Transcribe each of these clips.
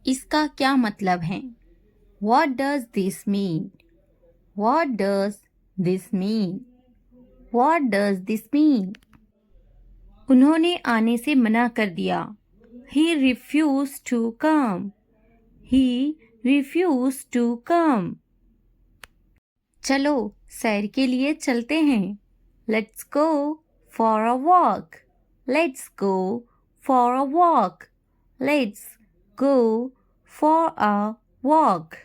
इसका क्या मतलब है? What does this mean? What does this mean? What does this mean? उन्होंने आने से मना कर दिया. He refused to come. He refused to come. चलो सैर के लिए चलते हैं. Let's go for a walk. Let's go for a walk. Let's go for a walk.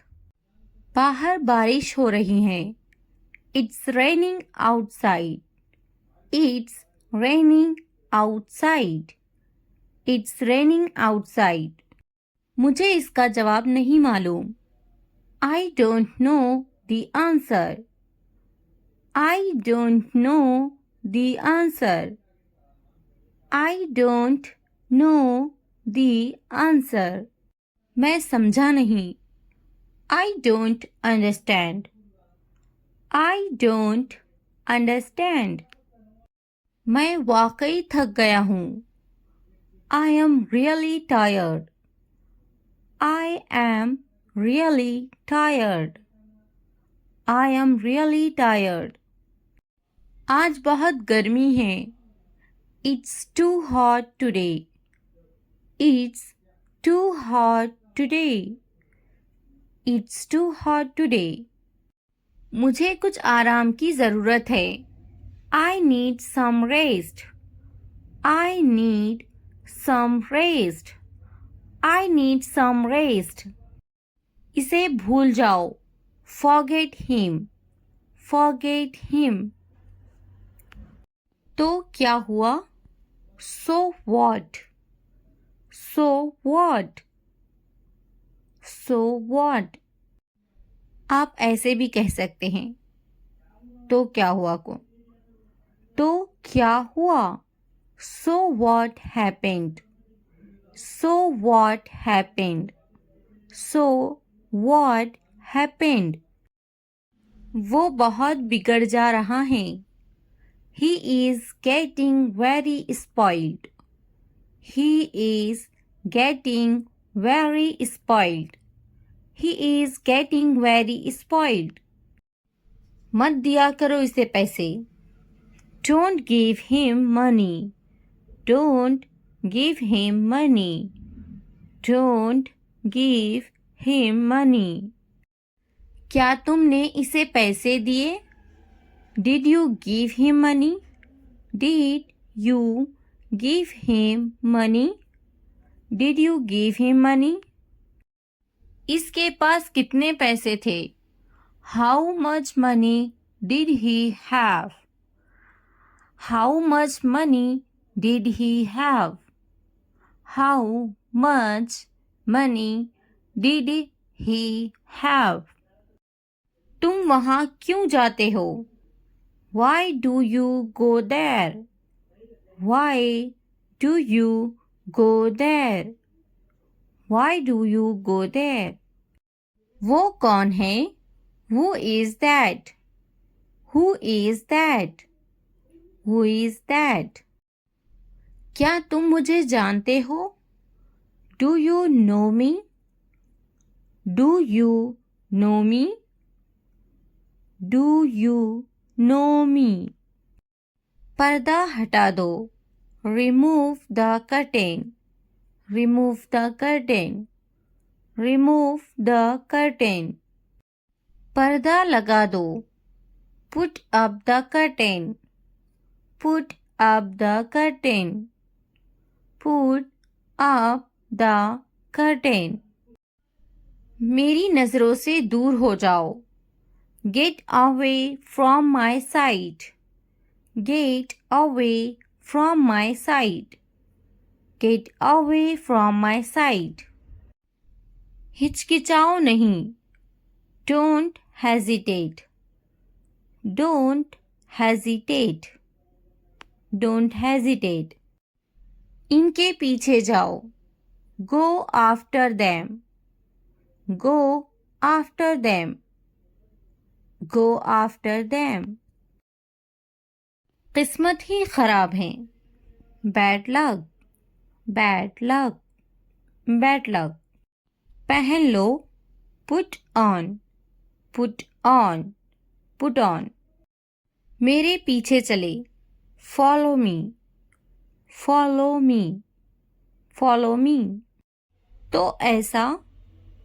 बाहर बारिश हो रही है. It's raining outside. It's raining outside. It's raining outside. मुझे इसका जवाब नहीं मालूम. I don't know the answer. I don't know the answer. I don't know the answer. मैं समझा नहीं. I don't understand. I don't understand. मैं वाकई थक गया हूँ. I am really tired. I am really tired. I am really tired. आज बहुत गर्मी है. It's too hot today. It's too hot today. It's too hot today. मुझे कुछ आराम की ज़रूरत है. I need some rest. I need some rest. I need some rest. इसे भूल जाओ. Forget him. Forget him. तो क्या हुआ? So what? So what? So what? आप ऐसे भी कह सकते हैं. तो क्या हुआ को. तो क्या हुआ? So what happened? So what happened? So what happened? वो बहुत बिगड़ जा रहा है. He is getting very spoiled. He is getting very spoiled. He is getting very spoiled. मत दिया करो इसे पैसे. Don't give him money. Don't give him money. Don't give him money. क्या तुमने इसे पैसे दिए? Did you give him money? Did you give him money? Did you give him money? इसके पास कितने पैसे थे? How much money did he have? How much money did he have? How much money did he have? तुम वहाँ क्यों जाते हो? Why do you go there? Why do you go there? Why do you go there? वो कौन है? Who is that? Who is that? Who is that? क्या तुम मुझे जानते हो? Do you know me? Do you know me? Do you know me? पर्दा हटा दो. Remove the curtain. Remove the curtain. Remove the curtain. पर्दा लगा दो. Put up the curtain. Put up the curtain. Put up the curtain. मेरी नज़रों से दूर हो जाओ. Get away from my sight. Get away from my sight. Get away from my sight. हिचकिचाओ नहीं. Don't hesitate. Don't hesitate. Don't hesitate. इनके पीछे जाओ. Go after them. Go after them. Go after them. किस्मत ही खराब है. Bad luck. Bad luck. Bad luck. पहन लो, put on, put on, put on. मेरे पीछे चले, follow me, follow me, follow me. तो ऐसा,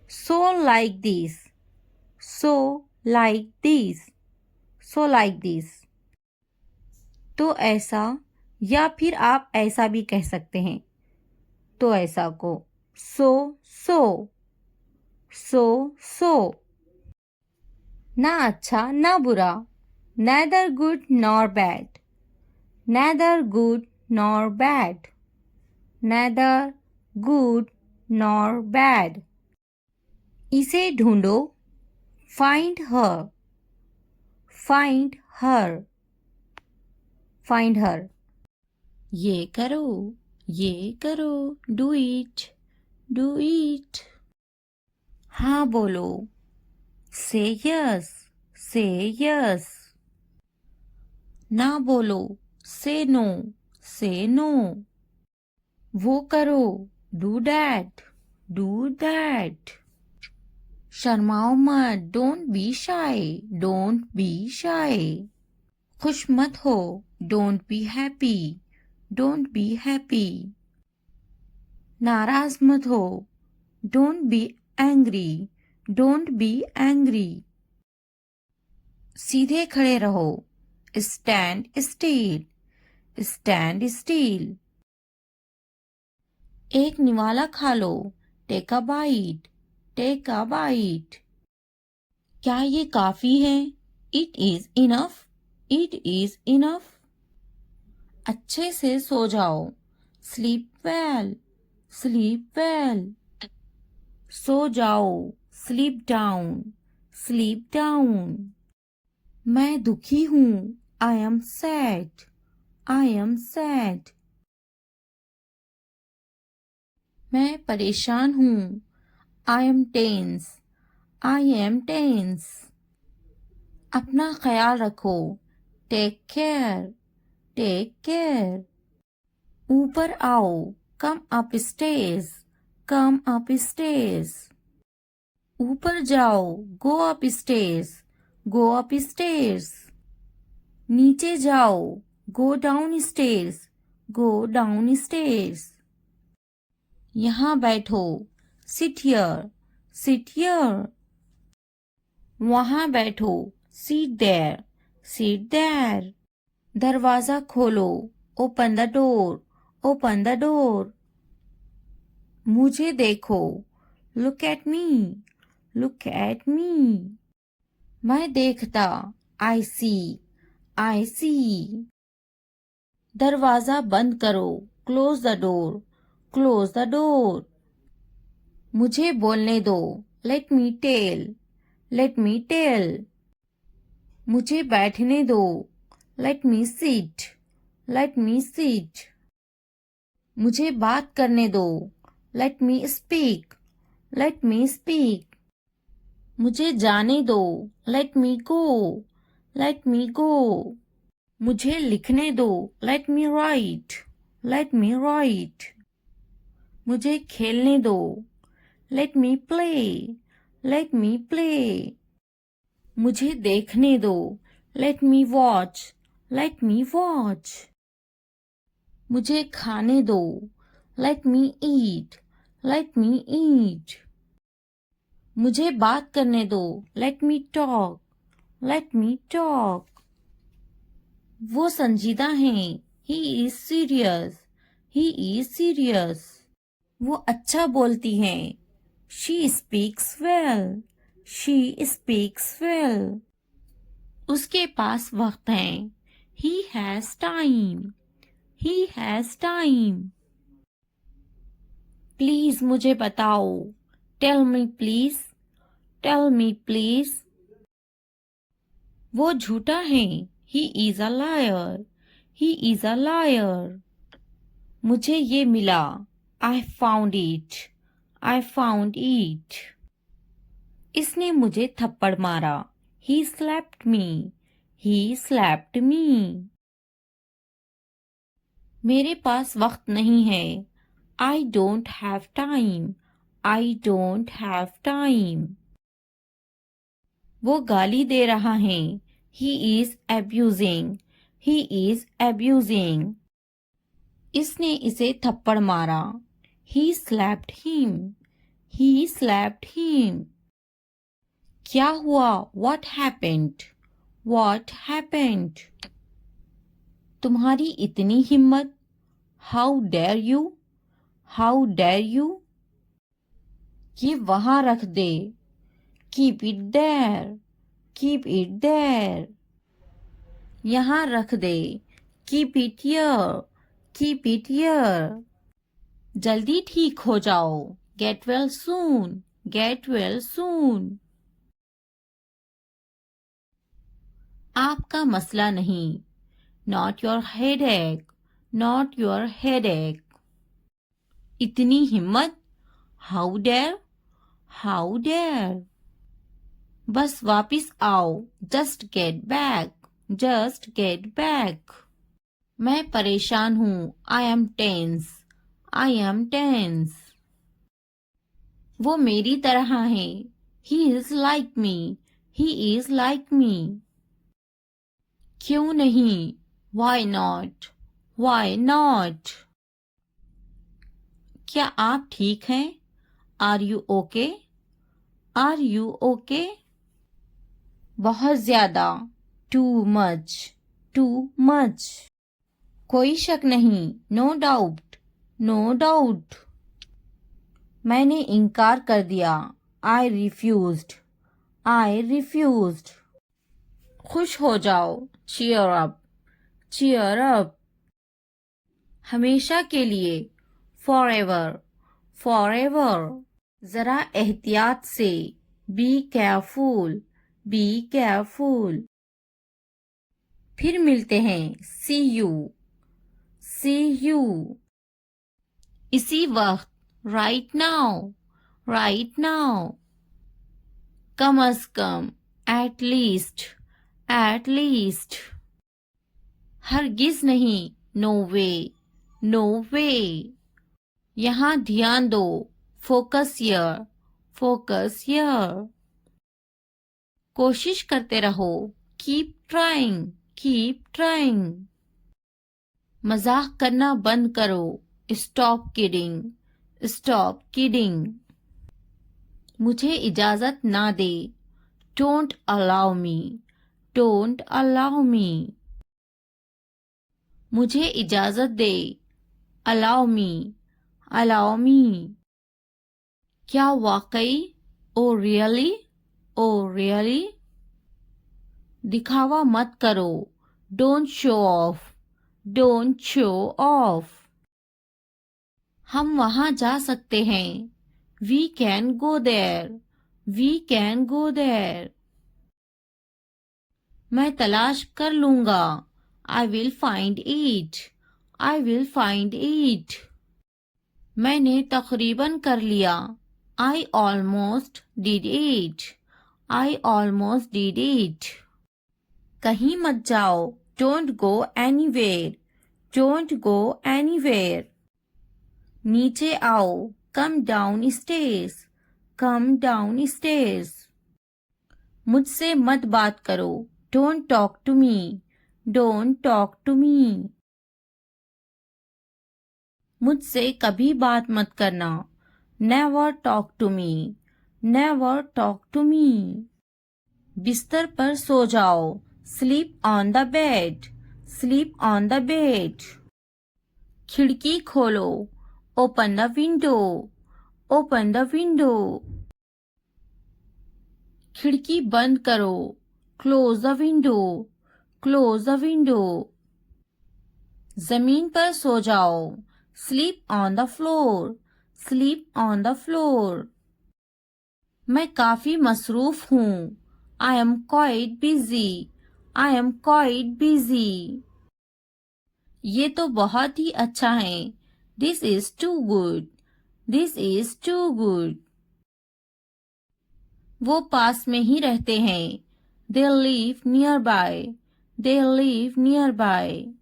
so like this, so like this, so like this. तो ऐसा, या फिर आप ऐसा भी कह सकते हैं। तो ऐसा को so so, so so. ना अच्छा ना बुरा, neither good nor bad, neither good nor bad, neither good nor bad. इसे ढूंढो, find her, find her, find her. ये करो, do it, do it. हाँ बोलो, say yes, say yes. ना बोलो, say no, say no. वो करो, do that, do that. शर्माओ मत, don't be shy, don't be shy. खुश मत हो, don't be happy, don't be happy. नाराज मत हो, don't be angry, don't be angry. सीधे खड़े रहो, stand still, stand still. एक निवाला खा लो, take a bite, take a bite. क्या ये काफी है? It is enough, it is enough. अच्छे से सो जाओ, sleep well, sleep well. सो जाओ, sleep down, sleep down. मैं दुखी हूँ, I am sad, I am sad. मैं परेशान हूँ, I am tense, I am tense. अपना ख्याल रखो, take care, take care. ऊपर आओ, come upstairs, come upstairs. ऊपर जाओ, go upstairs, go upstairs. नीचे जाओ, go downstairs, go downstairs. यहाँ बैठो, sit here, sit here. वहाँ बैठो, sit there, sit there. दरवाजा खोलो, open the door, open the door. मुझे देखो, look at me, look at me. मैं देखता, I see, I see. दरवाजा बंद करो, close the door, close the door. मुझे बोलने दो, let me tell, let me tell. मुझे बैठने दो, let me sit, let me sit. मुझे बात करने दो, let me speak, let me speak. मुझे जाने दो, let me go, let me go. मुझे लिखने दो, let me write, let me write. मुझे खेलने दो, let me play, let me play. मुझे देखने दो, let me watch, let me watch. मुझे खाने दो, let me eat, let me eat. मुझे बात करने दो, let me talk, let me talk. वो संजीदा हैं, he is serious, he is serious. वो अच्छा बोलती हैं, she speaks well, she speaks well. उसके पास वक्त है, he has time, he has time. Please मुझे बताओ, tell me please, tell me please. वो झूठा है, he is a liar, he is a liar. मुझे ये मिला, I found it, I found it. इसने मुझे थप्पड़ मारा, he slapped me, he slapped me. मेरे पास वक्त नहीं है, I don't have time, I don't have time. वो गाली दे रहा है. He is abusing. He is abusing. इसने इसे थप्पड़ मारा. He slapped him. He slapped him. क्या हुआ? What happened? What happened? तुम्हारी इतनी हिम्मत. How dare you? How dare you? ये वहाँ रख दे. Keep it there. Keep it there. यहाँ रख दे. Keep it here. Keep it here. जल्दी ठीक हो जाओ. Get well soon. Get well soon. आपका मसला नहीं. Not your headache. Not your headache. इतनी हिम्मत. How dare? How dare? बस वापिस आओ. Just get back. Just get back. मैं परेशान हूँ. I am tense. I am tense. वो मेरी तरह है. He is like me. He is like me. क्यों नहीं? Why not? Why not? क्या आप ठीक हैं? Are you okay? Are you okay? बहुत ज्यादा. Too much. Too much. कोई शक नहीं. No doubt. No doubt. मैंने इनकार कर दिया. I refused. I refused. खुश हो जाओ. Cheer up. Cheer up. हमेशा के लिए. Forever. Forever. जरा एहतियात से. Be careful. Be careful. फिर मिलते हैं. See you. See you. इसी वक्त. Right now. Right now. Come a come. At least. At least. हरगिज नहीं. No way. No way. यहाँ ध्यान दो. Focus here. Focus here. कोशिश करते रहो. Keep trying. Keep trying. मजाक करना बंद करो. Stop kidding. Stop kidding. मुझे इजाजत ना दे. Don't allow me. Don't allow me. मुझे इजाजत दे. Allow me. Allow me. क्या वाकई? Oh really? Oh really? दिखावा मत करो. Don't show off. Don't show off. हम वहाँ जा सकते हैं. We can go there. We can go there. मैं तलाश कर लूँगा. I will find it. I will find it. मैंने तकरीबन कर लिया. I almost did it. I almost did it. कहीं मत जाओ. Don't go anywhere. Don't go anywhere. नीचे आओ. Come down stairs. Come down stairs. मुझसे मत बात करो. Don't talk to me. Don't talk to me. मुझसे कभी बात मत करना. Never talk to me. Never talk to me. बिस्तर पर सो जाओ. Sleep on the bed. Sleep on the bed. खिड़की खोलो. Open the window. Open the window. खिड़की बंद करो. Close the window. Close the window. जमीन पर सो जाओ. Sleep on the floor. Sleep on the floor. मैं काफी मसरूफ हूँ. I am quite busy. I am quite busy. ये तो बहुत ही अच्छा है. This is too good. This is too good. वो पास में ही रहते हैं. They live nearby. They live nearby.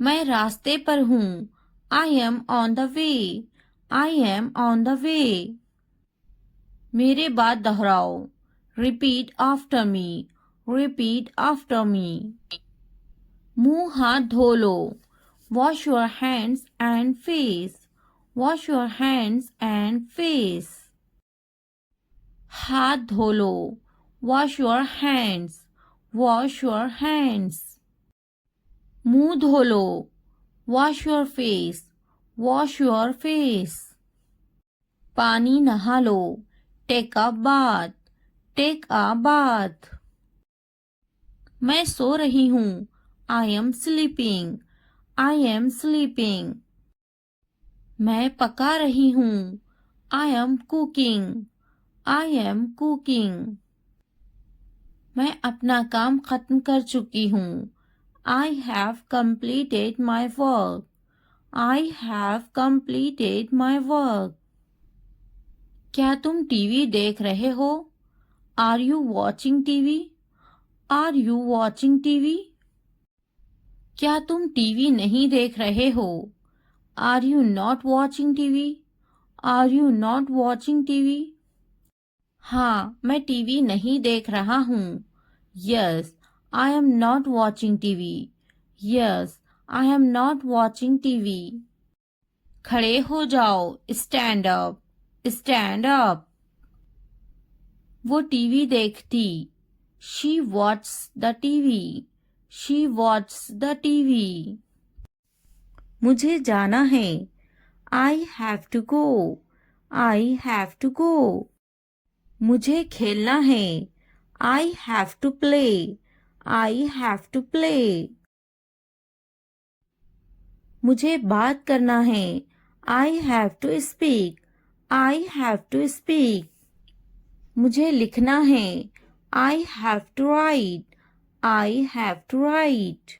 मैं रास्ते पर हूँ. I am on the way. I am on the way. मेरे बाद दोहराओ. Repeat after me. Repeat after me. मुंह हाथ धो लो. Wash your hands and face. Wash your hands and face. हाथ धो लो. Wash your hands. Wash your hands. मुंह धो लो. Wash your face. Wash your face. पानी नहा लो. Take a bath. Take a bath. मैं सो रही हूँ. I am sleeping. I am sleeping. मैं पका रही हूँ. I am cooking. I am cooking. मैं अपना काम खत्म कर चुकी हूँ. I have completed my work. I have completed my work. क्या तुम टीवी देख रहे हो? Are you watching TV? Are you watching TV? क्या तुम टीवी नहीं देख रहे हो? Are you not watching TV? Are you not watching TV? हाँ, मैं टीवी नहीं देख रहा हूँ. Yes, I am not watching TV. Yes, I am not watching TV. खड़े हो जाओ. Stand up. Stand up. वो टीवी देखती. She watches the TV. She watches the TV. मुझे जाना है. I have to go. I have to go. मुझे खेलना है. I have to play. I have to play. मुझे बात करना है. I have to speak. I have to speak. मुझे लिखना है. I have to write. I have to write.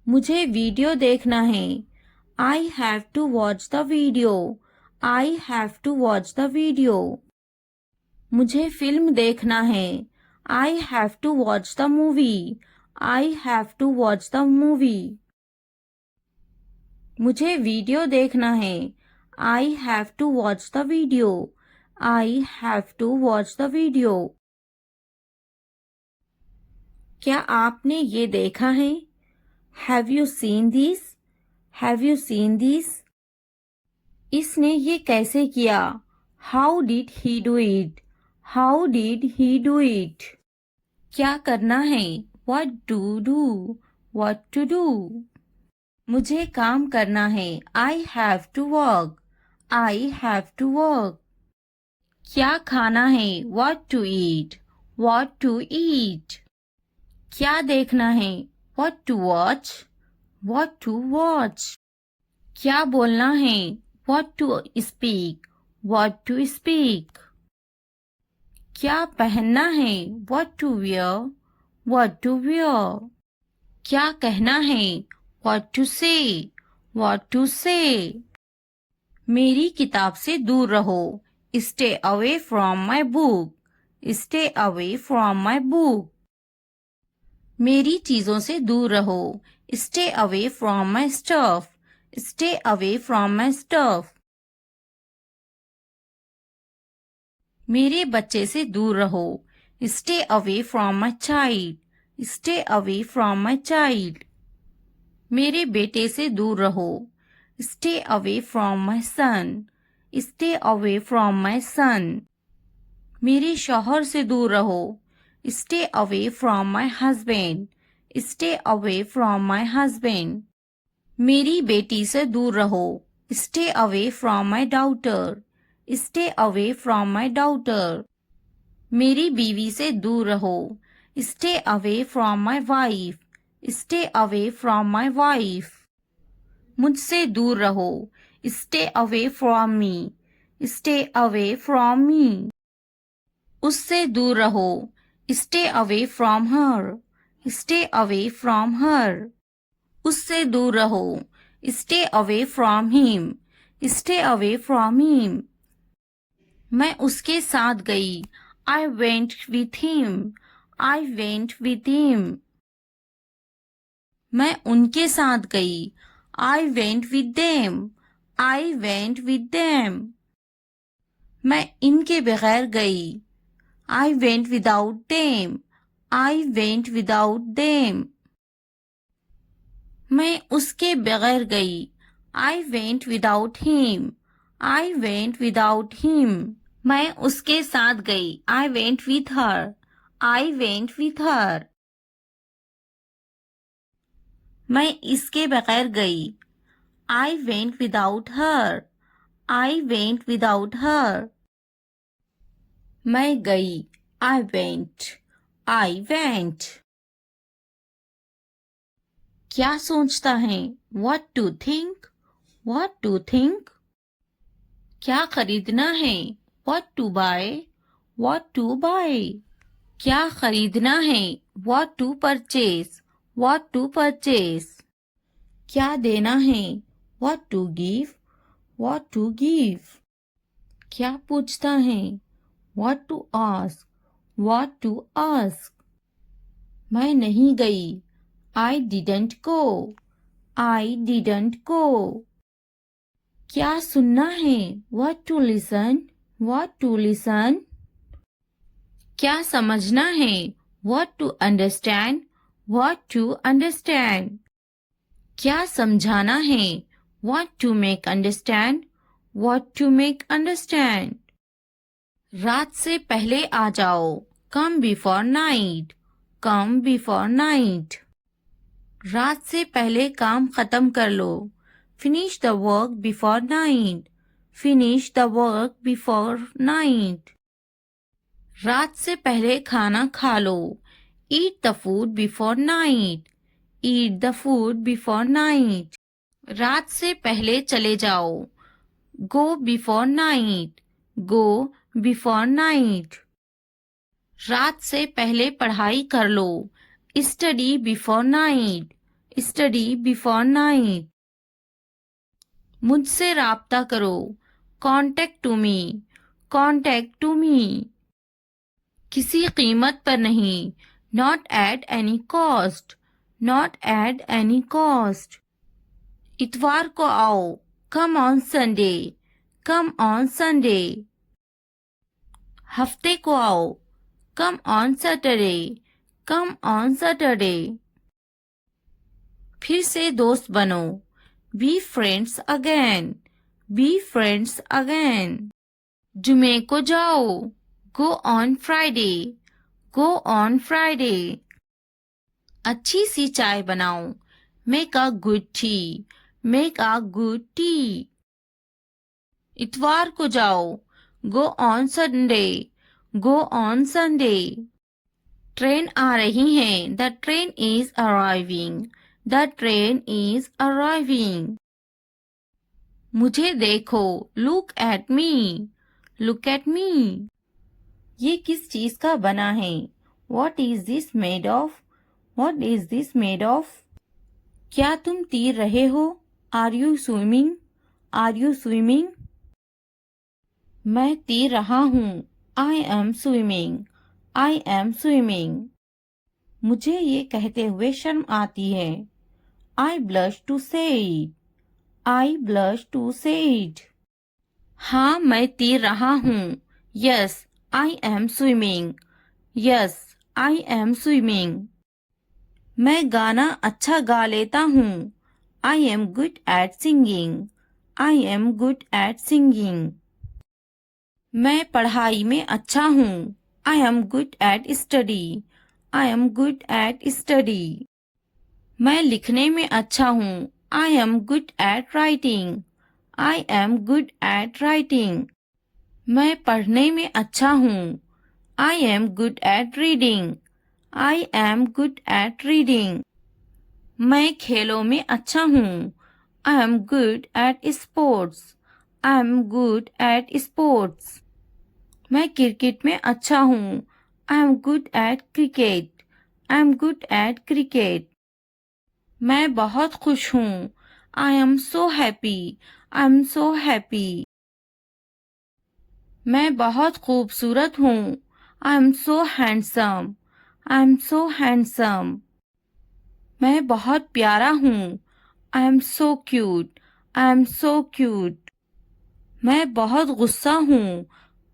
मुझे वीडियो देखना है. I have to watch the video. I have to watch the video. मुझे फिल्म देखना है. I have to watch the movie. I have to watch the movie. मुझे video देखना है. I have to watch the video. I have to watch the video. क्या आपने ये देखा है? Have you seen this? Have you seen this? इसने ये कैसे किया? How did he do it? How did he do it? क्या करना है? What to do? What to do? मुझे काम करना है. I have to work. I have to work. क्या खाना है? What to eat? What to eat? क्या देखना है? What to watch? What to watch? क्या बोलना है? What to speak? What to speak? क्या पहनना है? What to wear? What to wear? क्या कहना है? What to say? What to say? मेरी किताब से दूर रहो. Stay away from my book. Stay away from my book. मेरी चीजों से दूर रहो. Stay away from my stuff. Stay away from my stuff. मेरे बच्चे से दूर रहो. Stay away from my child. Stay away from my child. मेरे बेटे से दूर रहो. Stay away from my son. Stay away from my son. मेरे शौहर से दूर रहो. Stay away from my husband. Stay away from my husband. मेरी बेटी से दूर रहो. Stay away from my daughter. Stay away from my daughter. मेरी बीवी से दूर रहो. Stay away from my wife. Stay away from my wife. मुझसे दूर रहो. Stay away from me. Stay away from me. उससे दूर रहो. Stay away from her. Stay away from her. उससे दूर रहो. Stay away from him. Stay away from him. मैं उसके साथ गई. I went with him. I went with him. मैं उनके साथ गई. I went with them. I went with them. मैं इनके बगैर गई. I went without them. I went without them. मैं उसके बगैर गई. I went without him. I went without him. मैं उसके साथ गई. I went with her. I went with her. मैं इसके बगैर गई. I went without her. I went without her. मैं गई. I went. I went. क्या सोचता है? What to think? What to think? क्या खरीदना है? What to buy? What to buy? क्या खरीदना है? What to purchase? What to purchase? क्या देना है? What to give? What to give? क्या पूछता है? What to ask? What to ask? मैं नहीं गई. I didn't go. I didn't go. क्या सुनना है? What to listen? What to listen? क्या समझना है? What to understand? What to understand? क्या समझाना है? What to make understand? What to make understand? रात से पहले आ जाओ. Come before night. Come before night. रात से पहले काम खत्म कर लो. Finish the work before night. Finish the work before night. रात से पहले खाना खा लो. Eat the food before night. Eat the food before night. रात से पहले चले जाओ. Go before night. Go before night. रात से पहले पढ़ाई कर लो. Study before night. Study before night. मुझसे राब्ता करो. Contact to me. Contact to me. किसी कीमत पर नहीं. Not at any cost. Not at any cost. इतवार को आओ. Come on Sunday. Come on Sunday. हफ्ते को आओ. Come on Saturday. Come on Saturday. फिर से दोस्त बनो. Be friends again. Be friends again. जुमे को जाओ. Go on Friday. Go on Friday. अच्छी सी चाय बनाओ. Make a good tea. Make a good tea. इतवार को जाओ. Go on Sunday. Go on Sunday. Train आ रही है. The train is arriving. The train is arriving. मुझे देखो. Look at me. Look at me. ये किस चीज का बना है? What is this made of? What is this made of? क्या तुम तैर रहे हो? Are you swimming? Are you swimming? मैं तैर रहा हूँ. I am swimming. I am swimming. मुझे ये कहते हुए शर्म आती है. I blush to say it. I blush to say it. हाँ मैं तैर रहा हूँ. Yes, I am swimming. Yes, I am swimming. मैं गाना अच्छा गा लेता हूँ. I am good at singing. I am good at singing. मैं पढ़ाई में अच्छा हूँ. I am good at study. I am good at study. मैं लिखने में अच्छा हूँ. I am good at writing. I am good at writing. मैं पढ़ने में अच्छा हूँ. I am good at reading. I am good at reading. मैं खेलों में अच्छा हूँ. I am good at sports. I am good at sports. मैं क्रिकेट में अच्छा हूँ. I am good at cricket. I am good at cricket. मैं बहुत खुश हूँ. I am so happy. I am so happy. मैं बहुत खूबसूरत हूँ. I am so handsome. I am so handsome. मैं बहुत प्यारा हूँ. I am so cute. I am so cute. मैं बहुत गुस्सा हूँ।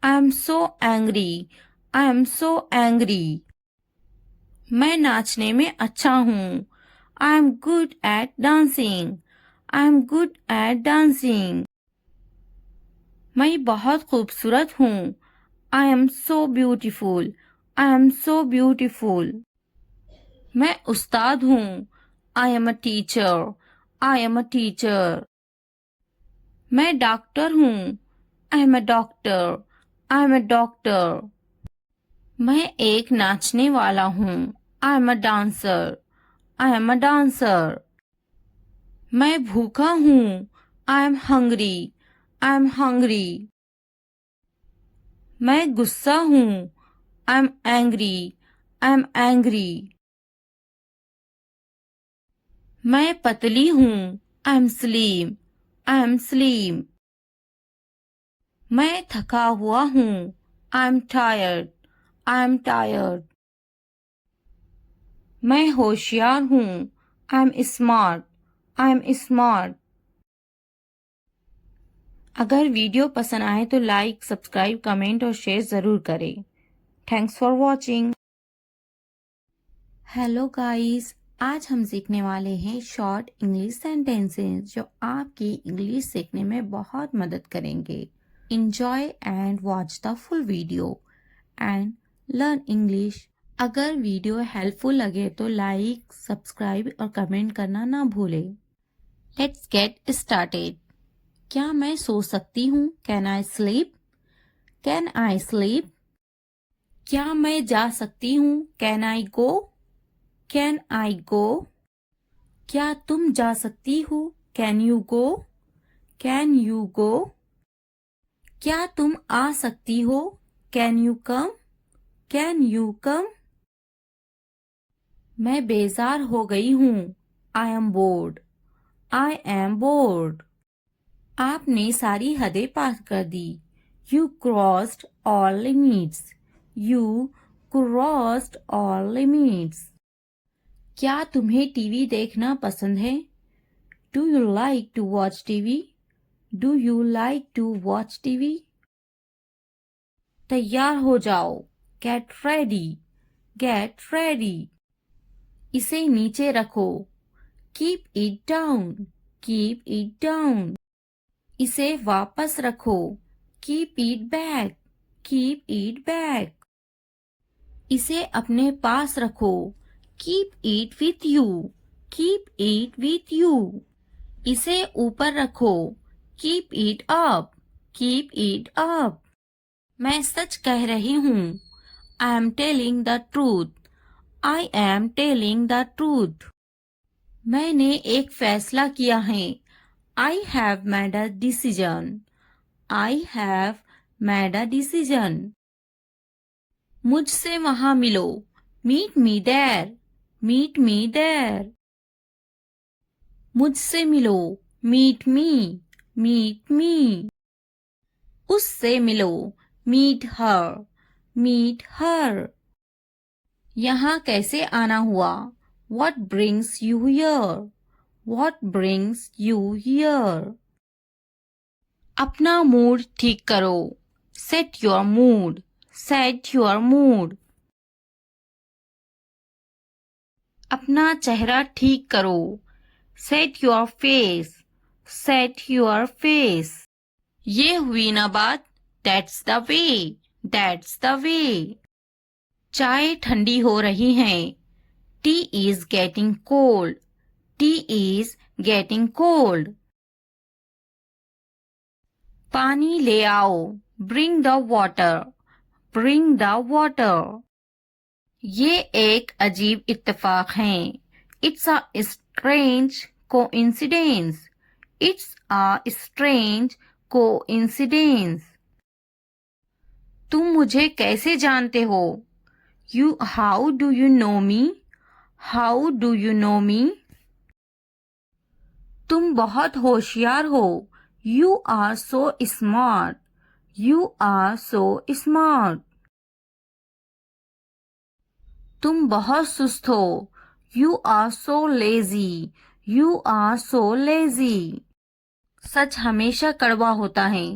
I am so angry. I am so angry. मैं नाचने में अच्छा हूँ। I am good at dancing. I am good at dancing. मैं बहुत खूबसूरत हूँ। I am so beautiful. I am so beautiful. मैं उस्ताद हूँ। I am a teacher. I am a teacher. मैं डॉक्टर हूँ। I am a doctor. I am a doctor. मैं एक नाचने वाला हूँ। I am a dancer. I am a dancer. मैं भूखा हूँ। I am hungry. I am hungry. मैं गुस्सा हूँ। I am angry. I am angry. मैं पतली हूँ। I M slim. I am slim. मैं थका हुआ हूँ। I am tired. I am tired. मैं होशियार हूँ। I am smart. I am smart. अगर वीडियो पसंद आए तो लाइक, सब्सक्राइब, कमेंट और शेयर ज़रूर करें। Thanks for watching. Hello guys, आज हम सीखने वाले हैं शॉर्ट इंग्लिश सेंटेंसेस जो आपकी इंग्लिश सीखने में बहुत मदद करेंगे। Enjoy and watch the full video and learn English। अगर वीडियो हेल्पफुल लगे तो लाइक, सब्सक्राइब और कमेंट करना ना भूलें। Let's get started. क्या मैं सो सकती हूँ? Can I sleep? Can I sleep? क्या मैं जा सकती हूँ? Can I go? Can I go? क्या तुम जा सकती हो? Can you go? Can you go? क्या तुम आ सकती हो? Can you come? Can you come? मैं बेजार हो गई हूँ। I am board. I am bored. आपने सारी हदें पार कर दी। You crossed all limits. You crossed all limits. क्या तुम्हें टीवी देखना पसंद है? Do you like to watch TV? Do you like to watch TV? तैयार हो जाओ। Get ready. Get ready. इसे नीचे रखो। Keep it down. Keep it down. इसे वापस रखो। Keep it back. Keep it back. इसे अपने पास रखो। Keep it with you. Keep it with you. इसे ऊपर रखो। Keep it up. Keep it up. मैं सच कह रही हूँ। I am telling the truth. I am telling the truth. मैंने एक फैसला किया है। I have made a decision. I have made a decision. मुझसे वहां मिलो। Meet me there. Meet me there. मुझसे मिलो। Meet me. Meet me. उससे मिलो। Meet her. Meet her. यहाँ कैसे आना हुआ? What brings you here? What brings you here? अपना मूड ठीक करो। Set your mood. Set your mood. अपना चेहरा ठीक करो। Set your face. Set your face. ये हुई ना बात। That's the way. That's the way. चाय ठंडी हो रही है। Tea is getting cold. Tea is getting cold. पानी ले आओ। Bring the water. Bring the water. ये एक अजीब इत्तेफाक है। It's a strange coincidence. It's a strange coincidence. तुम मुझे कैसे जानते हो? How do you know me? How do you know me? तुम बहुत होशियार हो। You are so smart. You are so smart. तुम बहुत सुस्त हो। You are so lazy. You are so lazy. सच हमेशा कड़वा होता है.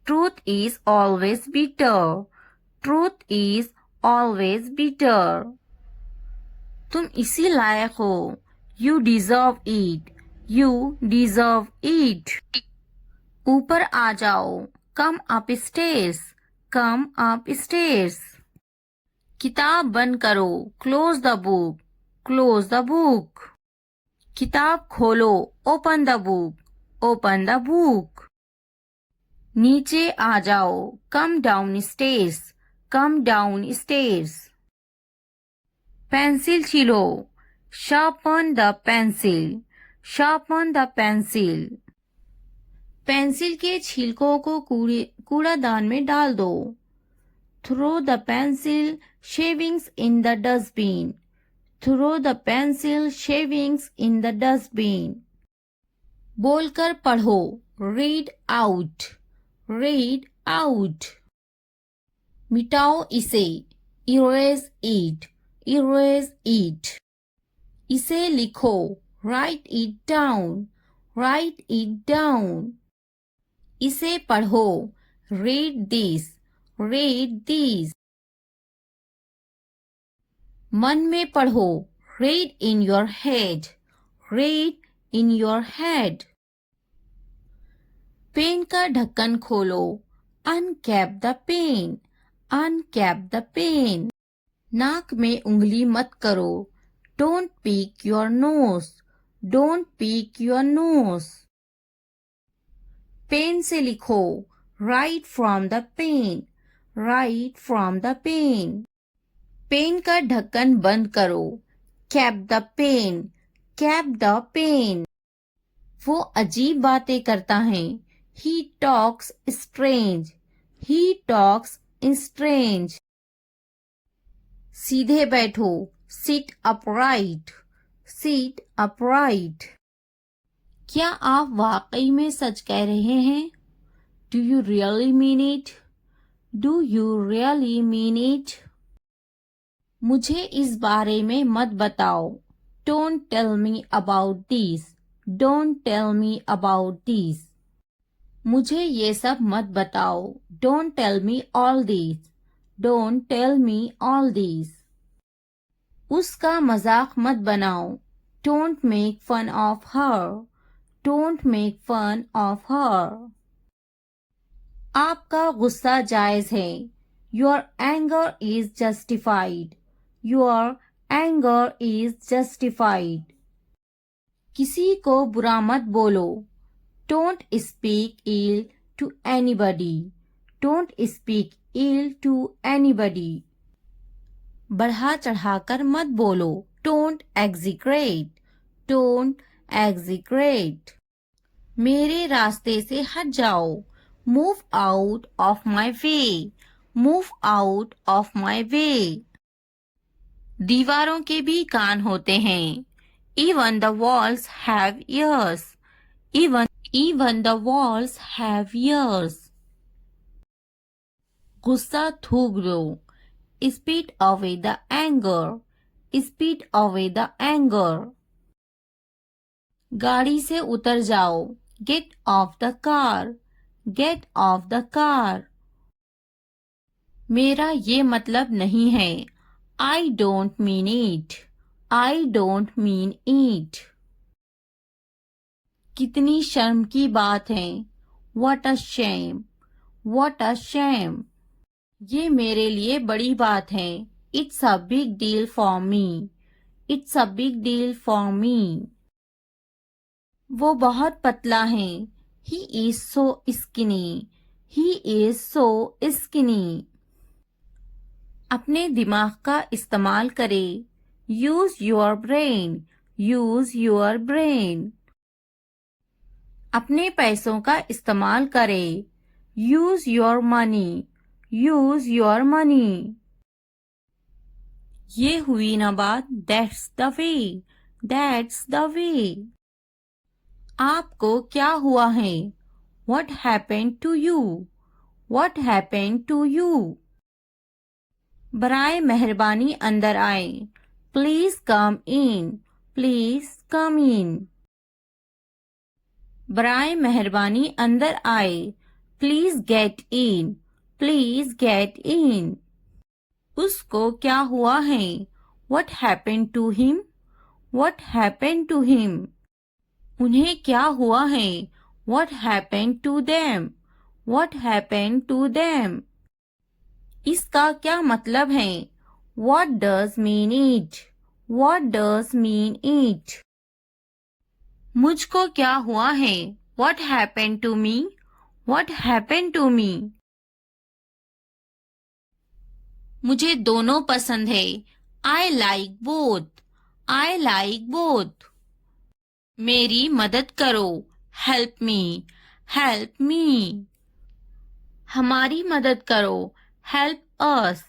Truth is always bitter. Truth is always bitter. तुम इसी लायक हो. You deserve it. You deserve it. ऊपर आ जाओ. Come upstairs. Come upstairs. किताब बंद करो. Close the book. Close the book. किताब खोलो. Open the book. Open the book. नीचे आ जाओ. Come downstairs. Come downstairs. Pencil छीलो. Sharpen the pencil. Sharpen the pencil. Pencil के छिलकों को कूड़ादान में डाल दो. Throw the pencil shavings in the dustbin. Throw the pencil shavings in the dustbin. बोलकर पढ़ो. Read out. Read out. मिटाओ इसे. Erase it. Erase it. इसे लिखो. Write it down. Write it down. इसे पढ़ो. Read this. Read this. मन में पढ़ो. Read in your head. Read in your head. Pen का ढक्कन खोलो. Uncap the pen. Uncap the pen. नाक में उंगली मत करो. Don't pick your nose. Don't pick your nose. Pen से लिखो. Write from the pen. Write from the pen. Pen का ढक्कन बंद करो. Cap the pen. Cap the pen. वो अजीब बातें करता है. He talks strange. He talks strange. सीधे बैठो. Sit upright. Sit upright. क्या आप वाकई में सच कह रहे हैं? Do you really mean it? Do you really mean it? मुझे इस बारे में मत बताओ. Don't tell me about this. Don't tell me about this. मुझे ये सब मत बताओ. Don't tell me all this. Don't tell me all this. उसका मजाक मत बनाओ. Don't make fun of her. Don't make fun of her. आपका गुस्सा जायज है. Your anger is justified. Your anger is justified. किसी को बुरा मत बोलो. Don't speak ill to anybody. Don't speak ill to anybody. बढ़ा चढ़ाकर मत बोलो. Don't exaggerate. Don't exaggerate. मेरे रास्ते से हट जाओ. Move out of my way. Move out of my way. दीवारों के भी कान होते हैं. Even the walls have ears. Even the walls have ears. गुस्सा थूक दो. Spit away the anger. Spit away the anger. गाड़ी से उतर जाओ. Get off the car. Get off the car. मेरा ये मतलब नहीं है. I don't mean it. I don't mean it. कितनी शर्म की बात है. What a shame. What a shame. ये मेरे लिए बड़ी बात है. It's a big deal for me. It's a big deal for me. वो बहुत पतला है. He is so skinny. He is so skinny. अपने दिमाग का इस्तेमाल करें. Use your brain. Use your brain. अपने पैसों का इस्तेमाल करें. Use your money. Use your money. ये हुई ना बात. That's the way. That's the way. आपको क्या हुआ है? What happened to you? What happened to you? बराए मेहरबानी अंदर आए. Please come in. Please come in. बराए मेहरबानी अंदर आए। Please get in, please get in. उसको क्या हुआ है? What happened to him? What happened to him? उन्हें क्या हुआ है? What happened to them? What happened to them? इसका क्या मतलब है? What does mean it? What does mean it? मुझको क्या हुआ है? What happened to me? What happened to me? मुझे दोनों पसंद है। I like both. I like both. मेरी मदद करो। Help me. Help me. हमारी मदद करो। Help us.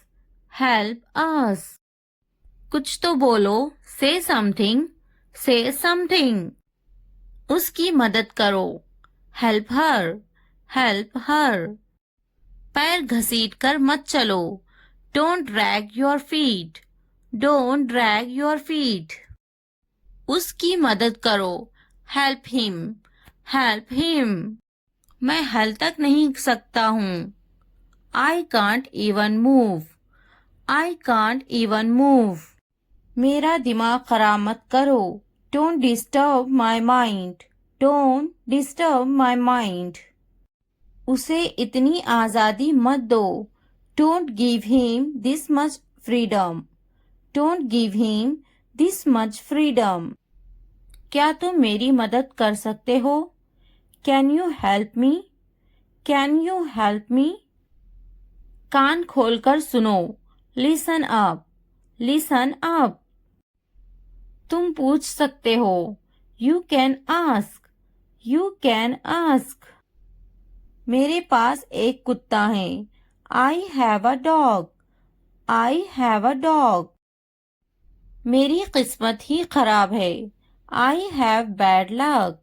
Help us. कुछ तो बोलो। Say something. Say something. उसकी मदद करो। Help her. Help her. पैर घसीट कर मत चलो। Don't drag your feet. Don't drag your feet. उसकी मदद करो। Help him. Help him. मैं हल तक नहीं सकता हूँ। I can't even move. I can't even move. मेरा दिमाग खराब मत करो। Don't disturb my mind. Don't disturb my mind. उसे इतनी आज़ादी मत दो। Don't give him this much freedom. Don't give him this much freedom. क्या तुम मेरी मदद कर सकते हो? Can you help me? Can you help me? कान खोलकर सुनो। Listen up. Listen up. तुम पूछ सकते हो। You can ask. You can ask. मेरे पास एक कुत्ता है। I have a dog. I have a dog. मेरी किस्मत ही खराब है। I have bad luck.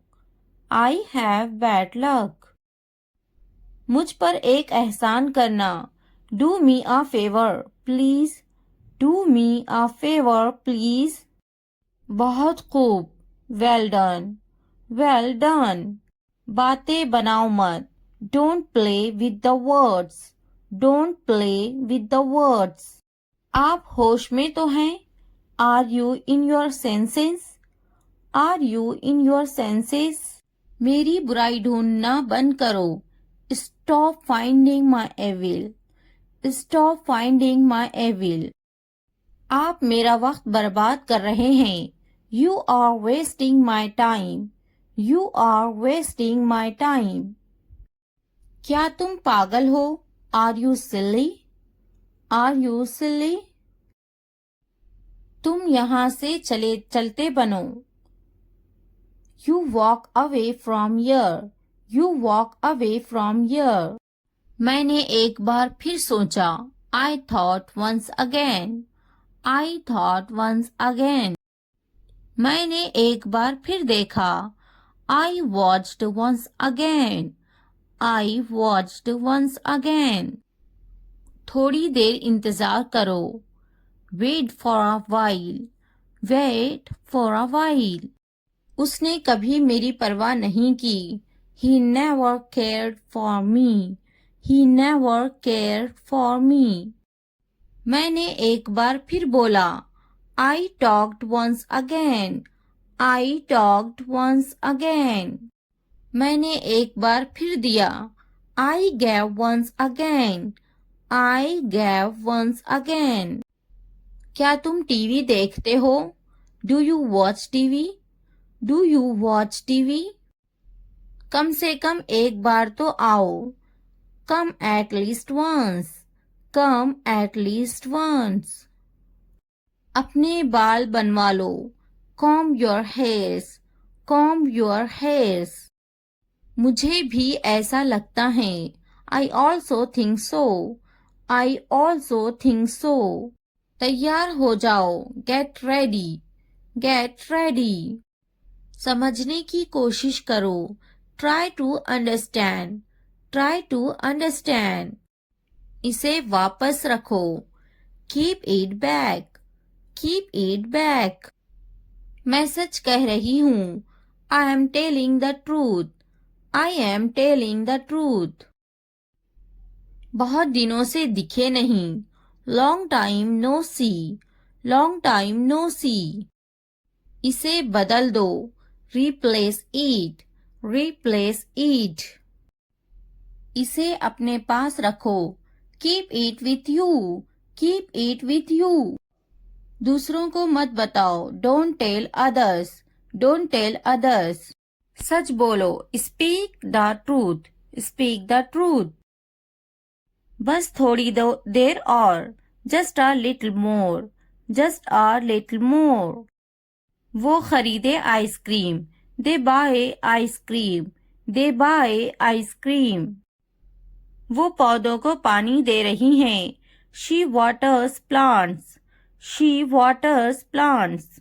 I have bad luck. मुझ पर एक एहसान करना। Do me a favor, please. Do me a favor, please. बहुत खूब। Well done. Well done. बातें बनाओ मत। Don't play with the words. Don't play with the words. आप होश में तो हैं? Are you in your senses? Are you in your senses? मेरी बुराई ढूंढना बंद करो। Stop finding my evil. Stop finding my evil. आप मेरा वक्त बर्बाद कर रहे हैं। You are wasting my time. You are wasting my time. क्या तुम पागल हो? Are you silly? Are you silly? तुम यहाँ से चलते बनो। You walk away from here. You walk away from here. मैंने एक बार फिर सोचा। I thought once again. I thought once again. मैंने एक बार फिर देखा। I watched once again. I watched once again. थोड़ी देर इंतजार करो। Wait for a while. Wait for a while. उसने कभी मेरी परवाह नहीं की। He never cared for me. He never cared for me. मैंने एक बार फिर बोला। I talked once again. I talked once again. मैंने एक बार फिर दिया। I gave once again. I gave once again. क्या तुम टीवी देखते हो? Do you watch TV? Do you watch TV? कम से कम एक बार तो आओ। Come at least once. Come at least once. अपने बाल बनवा लो। Comb your hairs. Comb your hairs. मुझे भी ऐसा लगता है। I also think so. I also think so. तैयार हो जाओ। Get ready. Get ready. समझने की कोशिश करो। Try to understand. Try to understand. इसे वापस रखो। Keep it back. Keep it back. मैं सच कह रही हूँ। I am telling the truth. I am telling the truth. बहुत दिनों से दिखे नहीं. Long time no see. Long time no see. इसे बदल दो. Replace it. Replace it. इसे अपने पास रखो. Keep it with you. Keep it with you. दूसरों को मत बताओ. Don't tell others. Don't tell others. सच बोलो. Speak the truth. Speak the truth. बस थोड़ी देर और. Just a little more. Just a little more. वो खरीदे ice cream. They buy ice cream. They buy ice cream. वो पौधों को पानी दे रही हैं. She waters plants. She waters plants.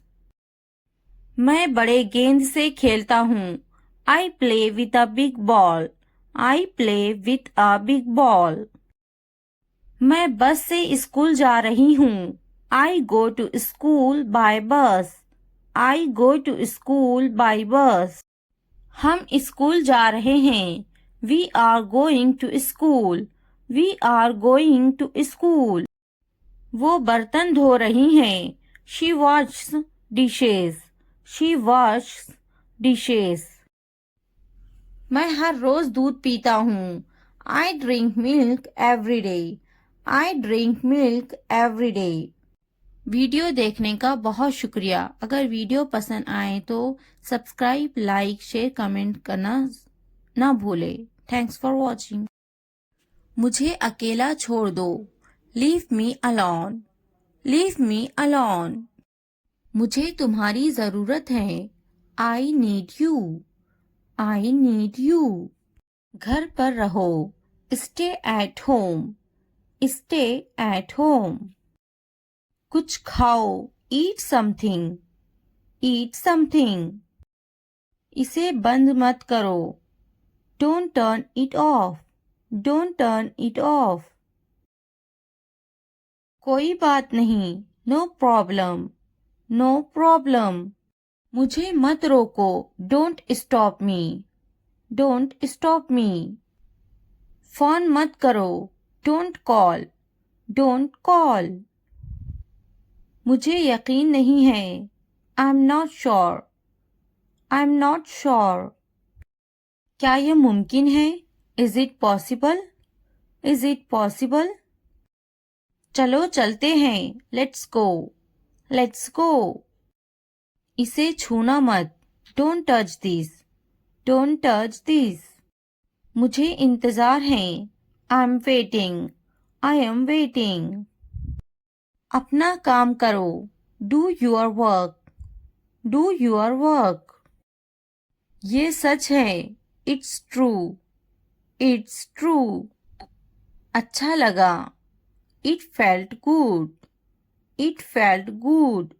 मैं बड़े गेंद से खेलता हूँ. I play with a big ball. I play with a big ball. मैं बस से स्कूल जा रही हूँ. I go to school by bus. I go to school by bus. हम स्कूल जा रहे हैं. We are going to school. We are going to school. वो बर्तन धो रही हैं. She washes dishes. She washes dishes. मैं हर रोज दूध पीता हूँ. I drink milk every day. I drink milk every day. Video देखने का बहुत शुक्रिया. अगर वीडियो पसंद आए तो सब्सक्राइब, लाइक, शेयर, कमेंट करना ना भूले. Thanks for watching. मुझे अकेला छोड़ दो. Leave me alone. Leave me alone. मुझे तुम्हारी जरूरत है. I need you. I need you. घर पर रहो. Stay at home. Stay at home. कुछ खाओ. Eat something. Eat something. इसे बंद मत करो. Don't turn it off. Don't turn it off. कोई बात नहीं. No problem. No problem. मुझे मत रोको. Don't stop me. Don't stop me. Phone मत करो. Don't call. Don't call. मुझे यकीन नहीं है. I'm not sure. I'm not sure. क्या यह मुमकिन है? Is it possible? Is it possible? चलो चलते हैं. Let's go. Let's go. इसे छूना मत. Don't touch this. Don't touch this. मुझे इंतजार है. I'm waiting. I am waiting. अपना काम करो. Do your work. Do your work. ये सच है. It's true. It's true. अच्छा लगा. It felt good. It felt good.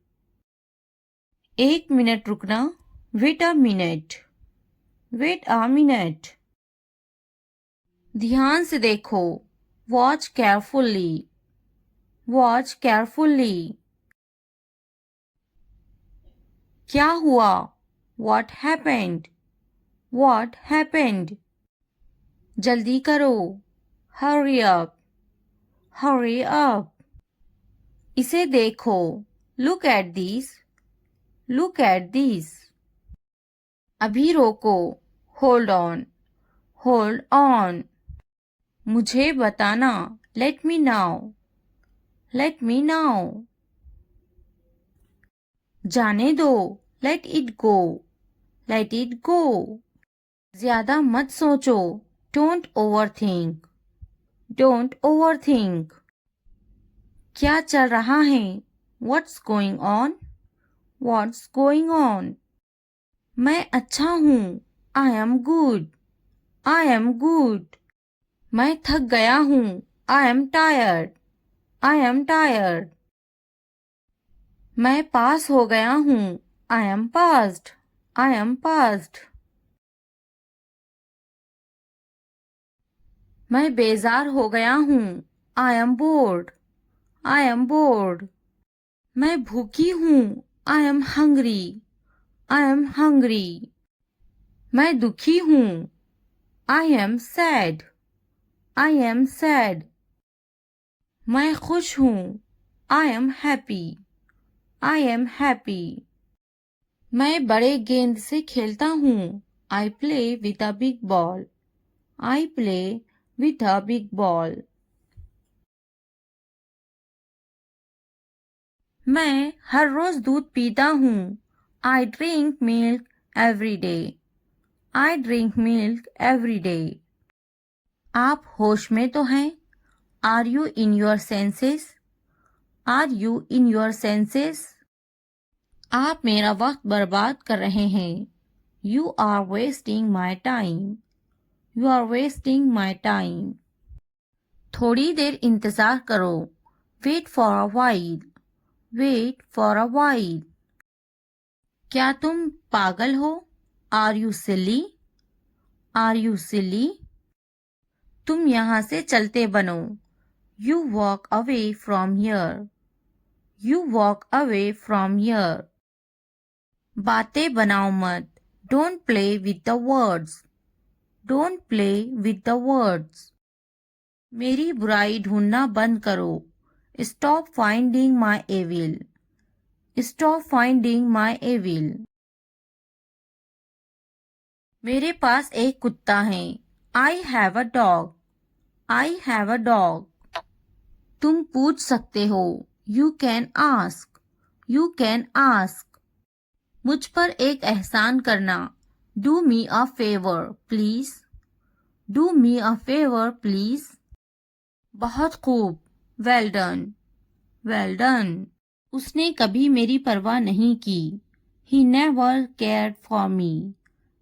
एक मिनट रुकना. Wait a minute. Wait a minute. ध्यान से देखो. Watch carefully. Watch carefully. क्या हुआ? What happened? What happened? जल्दी करो. Hurry up. Hurry up. इसे देखो. Look at this. Look at this. अभी रोको. Hold on. Hold on. मुझे बताना. Let me know. Let me know. जाने दो. Let it go. Let it go. ज्यादा मत सोचो. Don't overthink. Don't overthink. क्या चल रहा है? What's going on? What's going on? मैं अच्छा हूँ. I am good. I am good. मैं थक गया हूँ. I am tired. I am tired. मैं पास हो गया हूँ. I am passed. I am passed. मैं बेजार हो गया हूँ. I am bored. I am bored. मैं भूखी हूँ. I am hungry. I am hungry. मैं दुखी हूँ. I am sad. I am sad. मैं खुश हूँ. I am happy. I am happy. मैं बड़े गेंद से खेलता हूँ. I play with a big ball. I play with a big ball. मैं हर रोज दूध पीता हूँ. I drink milk every day. I drink milk every day. आप होश में तो हैं? Are you in your senses? Are you in your senses? आप मेरा वक्त बर्बाद कर रहे हैं. You are wasting my time. You are wasting my time. थोड़ी देर इंतजार करो. Wait for a while. Wait for a while. क्या तुम पागल हो? Are you silly? Are you silly? तुम यहाँ से चलते बनो. You walk away from here. You walk away from here. बातें बनाओ मत. Don't play with the words. Don't play with the words. मेरी बुराई ढूंढना बंद करो. Stop finding my evil. Stop finding my evil. मेरे पास एक कुत्ता है. I have a dog. I have a dog. तुम पूछ सकते हो. You can ask. You can ask. मुझ पर एक एहसान करना. Do me a favor, please. Do me a favor, please. बहुत खूब. Well done. Well done. उसने कभी मेरी परवाह नहीं की. He never cared for me.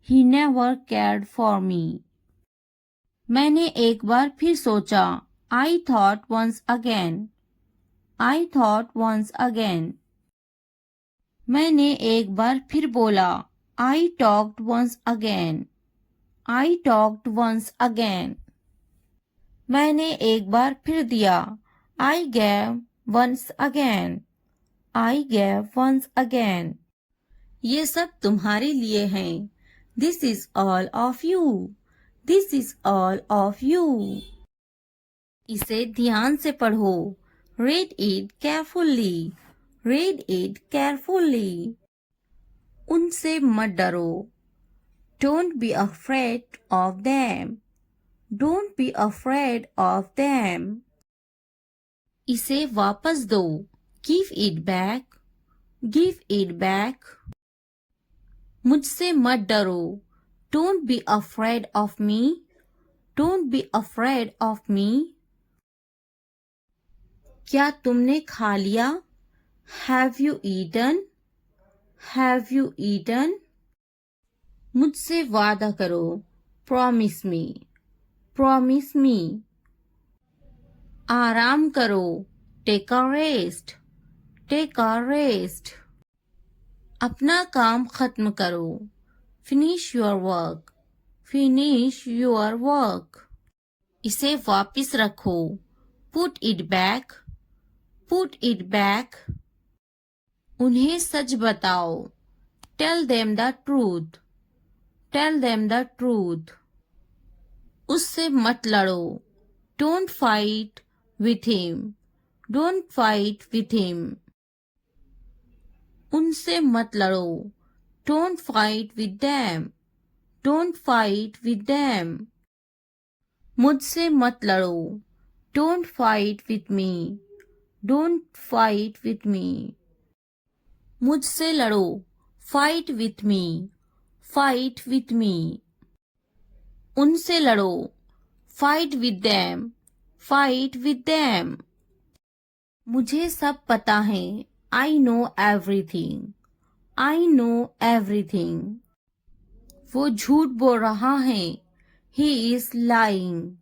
He never cared for me. मैंने एक बार फिर सोचा. I thought once again. I thought once again. मैंने एक बार फिर बोला. I talked once again. I talked once again. मैंने एक बार फिर दिया. I gave once again. I gave once again. ये सब तुम्हारे लिए हैं. This is all of you. This is all of you. इसे ध्यान से पढ़ो. Read it carefully. Read it carefully. उनसे मत डरो. Don't be afraid of them. Don't be afraid of them. इसे वापस दो. Give it back. Give it back. मुझसे मत डरो. Don't be afraid of me. Don't be afraid of me. क्या तुमने खा लिया? Have you eaten? Have you eaten? मुझसे वादा करो. Promise me. Promise me. आराम करो. Take a rest. Take a rest. अपना काम खत्म करो. Finish your work. Finish your work. इसे वापस रखो. Put it back. Put it back. उन्हें सच बताओ. Tell them the truth. Tell them the truth. उससे मत लड़ो. Don't fight with him. Don't fight with him. उनसे मत लड़ो. Don't fight with them. Don't fight with them. मुझसे मत लड़ो. Don't fight with me. Don't fight with me. मुझसे लड़ो. Fight with me. Fight with me. उनसे लड़ो. Fight with them. Fight with them. मुझे सब पता है. I know everything. I know everything. वो झूठ बोल रहा है. He is lying.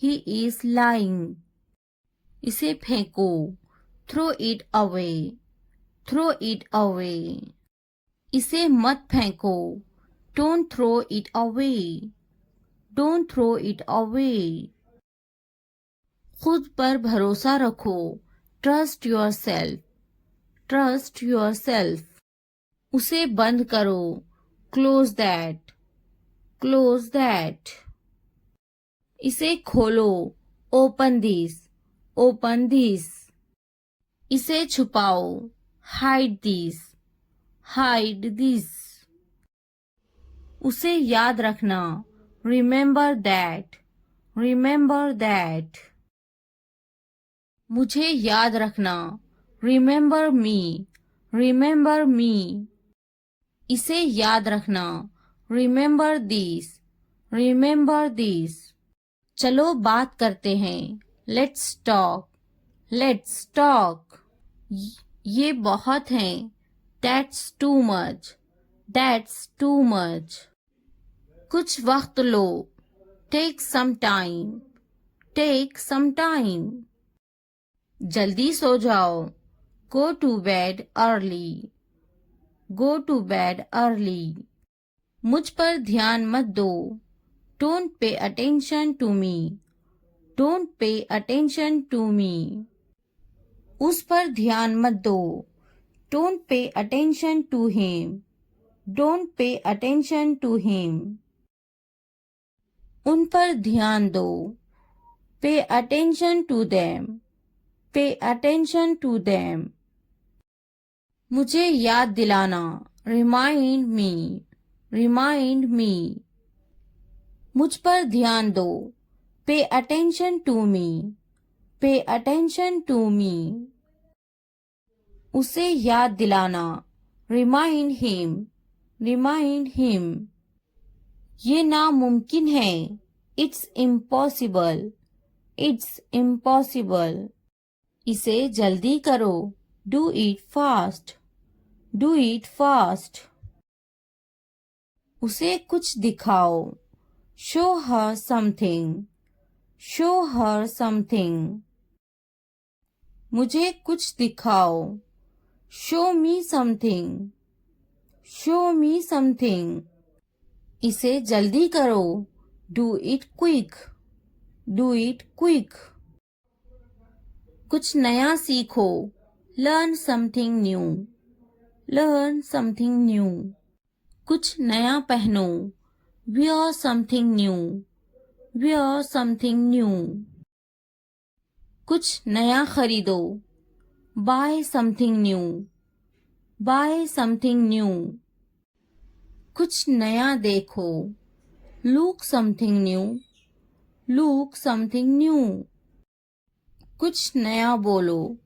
He is lying. इसे फेंको. Throw it away. Throw it away. इसे मत फेंको. Don't throw it away. Don't throw it away. खुद पर भरोसा रखो. Trust yourself. Trust yourself. उसे बंद करो. Close that. Close that. इसे खोलो, ओपन दिस, ओपन दिस। इसे छुपाओ, हाइड दिस, हाइड दिस। उसे याद रखना, रिमेंबर दैट, रिमेंबर दैट। मुझे याद रखना, रिमेंबर मी, रिमेंबर मी। इसे याद रखना, रिमेंबर दिस, रिमेंबर दिस। चलो बात करते हैं, लेट्स टॉक, लेट्स टॉक। ये बहुत है, that's too much, that's too much. कुछ वक्त लो, take some time, take some time. जल्दी सो जाओ, go to bed early, go to bed early. मुझ पर ध्यान मत दो, don't pay attention to me, don't pay attention to me. उस पर ध्यान मत दो, don't pay attention to him, don't pay attention to him. उन पर ध्यान दो, pay attention to them, pay attention to them. मुझे याद दिलाना, रिमाइंड मी, रिमाइंड मी। मुझ पर ध्यान दो, पे अटेंशन टू मी, पे अटेंशन टू मी। उसे याद दिलाना, रिमाइंड हिम, रिमाइंड हिम। ये नामुमकिन है, इट्स इम्पॉसिबल, इट्स इम्पॉसिबल। इसे जल्दी करो, do it fast, do it fast. उसे कुछ दिखाओ, show her something, show her something. मुझे कुछ दिखाओ, show me something, show me something. इसे जल्दी करो, do it quick, do it quick. कुछ नया सीखो, learn something new, learn something new. कुछ नया पहनो, wear something new, wear something new. कुछ नया खरीदो, buy something new, buy something new. कुछ नया देखो, look something new, look something new. कुछ नया बोलो,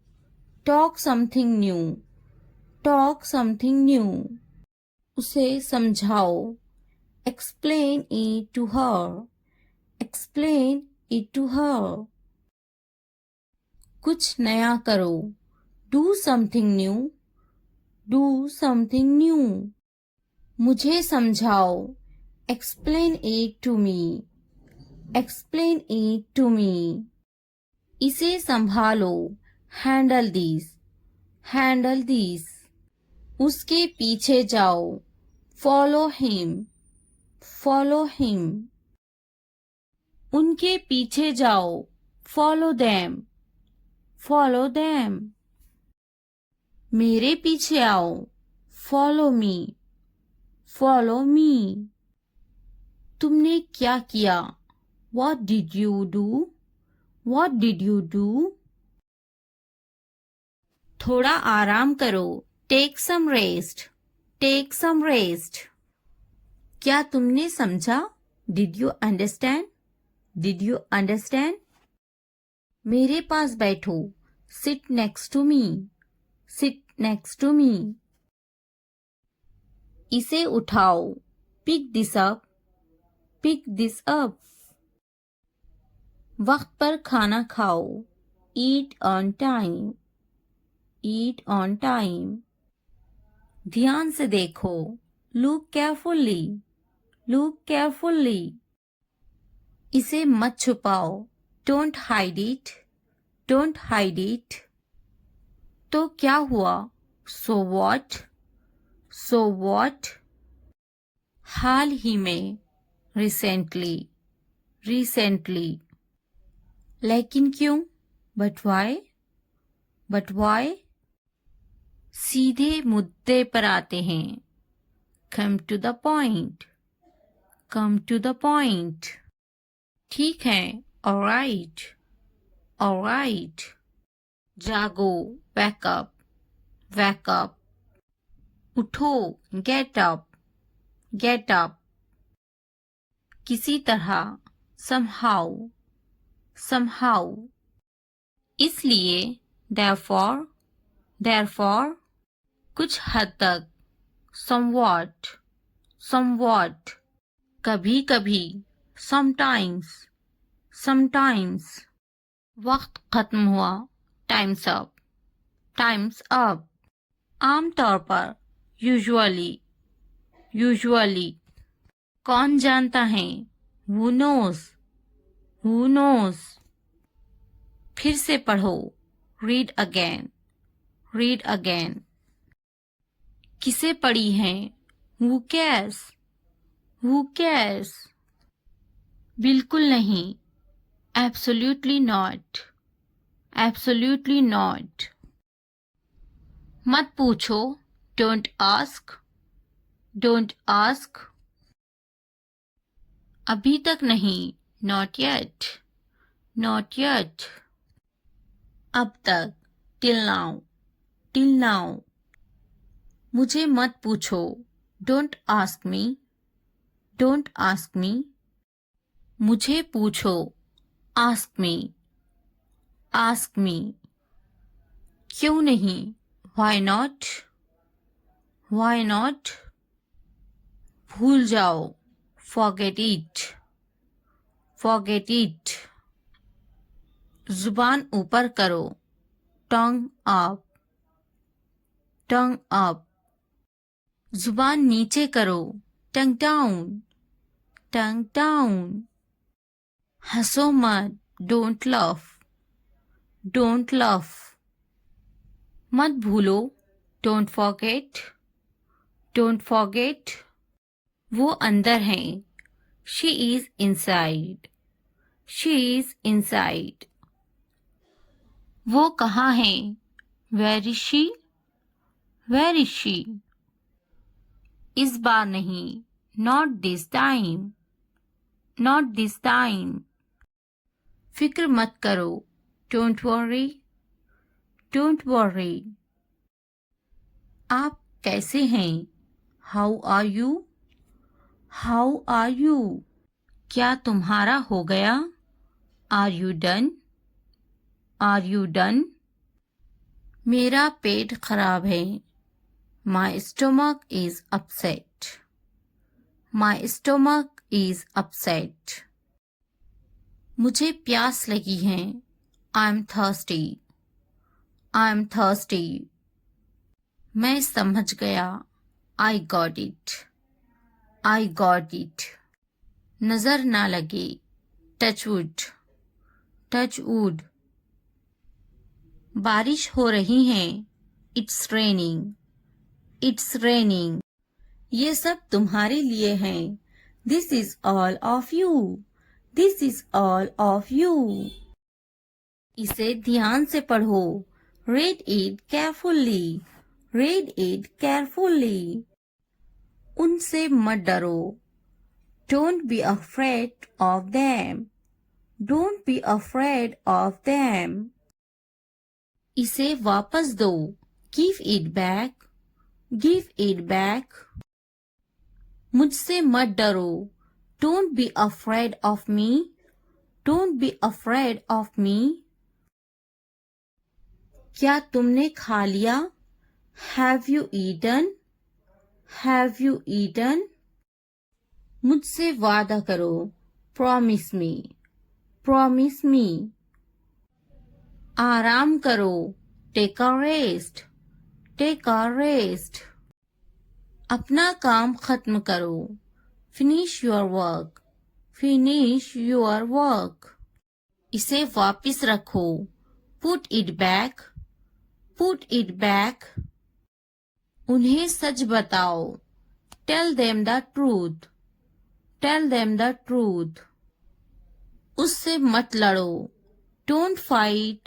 talk something new, talk something new. उसे समझाओ, explain it to her, explain it to her. कुछ नया करो, do something new, do something new. मुझे समझाओ, explain it to me, explain it to me. इसे संभालो, हैंडल दिस, हैंडल दिस। उसके पीछे जाओ, फॉलो हिम, फॉलो हिम। उनके पीछे जाओ, फॉलो देम, फॉलो देम। मेरे पीछे आओ, फॉलो मी, फॉलो मी। तुमने क्या किया, what did you do, what did you do. थोड़ा आराम करो, take some rest, take some rest. क्या तुमने समझा, did you understand, did you understand. मेरे पास बैठो, sit next to me, sit next to me. इसे उठाओ, pick this up, pick this up. वक्त पर खाना खाओ, eat on time, eat on time. ध्यान से देखो, लुक केयरफुली, लुक केयरफुली। इसे मत छुपाओ, don't hide it, don't hide it. तो क्या हुआ, सो व्हाट, सो व्हाट। हाल ही में, रिसेंटली, रिसेंटली। लेकिन क्यों, बट वाई, बट वाई। सीधे मुद्दे पर आते हैं, come to the point, come to the point. ठीक है, ऑलराइट, ऑलराइट। जागो, wake up, wake up। उठो, get up, get up। किसी तरह, somehow, somehow। इसलिए, therefore, therefore। कुछ हद तक, somewhat, somewhat। कभी कभी, sometimes, sometimes। वक्त खत्म हुआ, time's up, time's up। आमतौर पर, usually, usually। कौन जानता है, who knows, who knows। फिर से पढ़ो, read again, read again। किसे पढ़ी है, who cares, who cares। बिल्कुल नहीं, absolutely not, absolutely not। मत पूछो, don't ask, don't ask। अभी तक नहीं, not yet, not yet। अब तक, till now, till now। मुझे मत पूछो, don't ask me, don't ask me। मुझे पूछो, ask me, ask me। क्यों नहीं, why not, why not। भूल जाओ, forget it, forget it। जुबान ऊपर करो, tongue up, tongue up। जुबान नीचे करो, tongue down, tongue down। हंसो मत, don't laugh, don't laugh। मत भूलो, don't forget, don't forget। वो अंदर है, she is inside, she is inside। वो कहाँ है, where is she, where is she। इस बार नहीं, not this time, not this time। फिक्र मत करो, don't worry, don't worry। आप कैसे हैं, how are you, how are you। क्या तुम्हारा हो गया, are you done, are you done। मेरा पेट खराब है, my stomach is upset, my stomach is upset। मुझे प्यास लगी है, I'm thirsty, I'm thirsty। मैं समझ गया, I got it, I got it। नजर ना लगे, touch wood, touch wood। बारिश हो रही है, it's raining, it's raining। ये सब तुम्हारे लिए हैं, this is all of you, this is all of you। इसे ध्यान से पढ़ो, read it carefully, read it carefully। उनसे मत डरो, don't be afraid of them, don't be afraid of them। इसे वापस दो, give it back, give it back। मुझसे मत डरो, don't be afraid of me, don't be afraid of me। क्या तुमने खा लिया, have you eaten, have you eaten। मुझसे वादा करो, promise me, promise me। आराम करो, take a rest, take a rest। अपना काम खत्म करो, finish your work, finish your work। इसे वापस रखो, put it back, put it back। उन्हें सच बताओ, tell them the truth, tell them the truth। उससे मत लड़ो, don't fight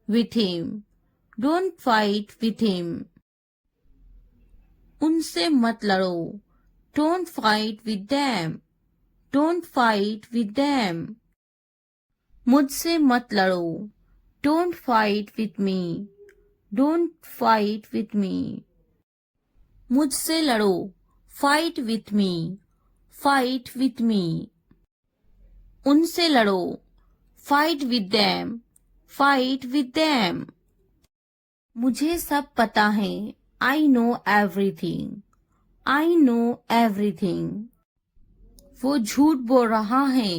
with him, don't fight with him। उनसे मत लड़ो, don't fight with them, don't fight with them। मुझसे मत लड़ो, don't fight with me, don't fight with me. मुझसे लड़ो, fight with me, fight with me. उनसे लड़ो, fight with them, fight with them. मुझे सब पता है, I know everything, I know everything. वो झूठ बोल रहा है,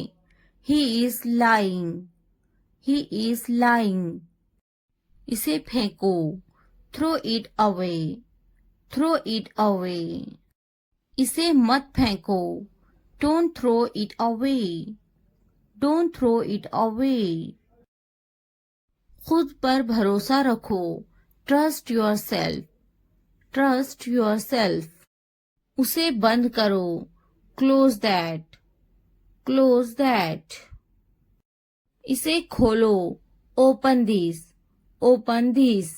he is lying, he is lying. इसे फेंको, throw it away, throw it away. इसे मत फेंको, don't throw it away, don't throw it away. खुद पर भरोसा रखो, trust your self, trust your self. उसे बंद करो, क्लोज दैट, क्लोज दैट। इसे खोलो, ओपन दिस, ओपन दिस।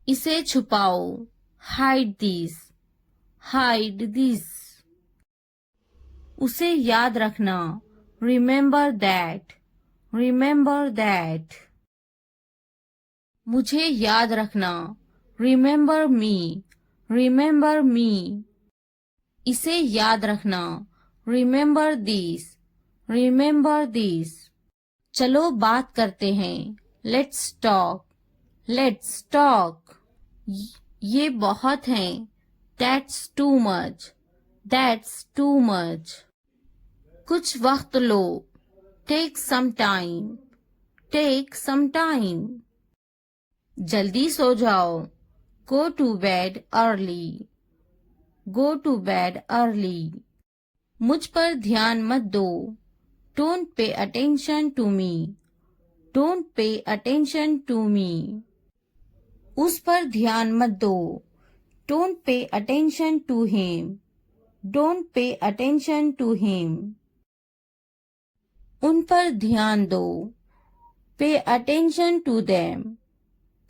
इसे छुपाओ, हाइड दिस, हाइड दिस। उसे याद रखना, रिमेंबर दैट, रिमेंबर दैट। मुझे याद रखना, रिमेंबर मी, रिमेंबर मी। इसे याद रखना, रिमेंबर दिस, रिमेंबर दिस। चलो बात करते हैं, लेट्स टॉक, लेट्स टॉक। ये बहुत है, that's too much, that's too much. कुछ वक्त लो, take some time, take some time. जल्दी सो जाओ, go to bed early, go to bed early. मुझ पर ध्यान मत दो, don't pay attention to me, don't pay attention to me. उस पर ध्यान मत दो, don't pay attention to him, don't pay attention to him. उन पर ध्यान दो, pay attention to them,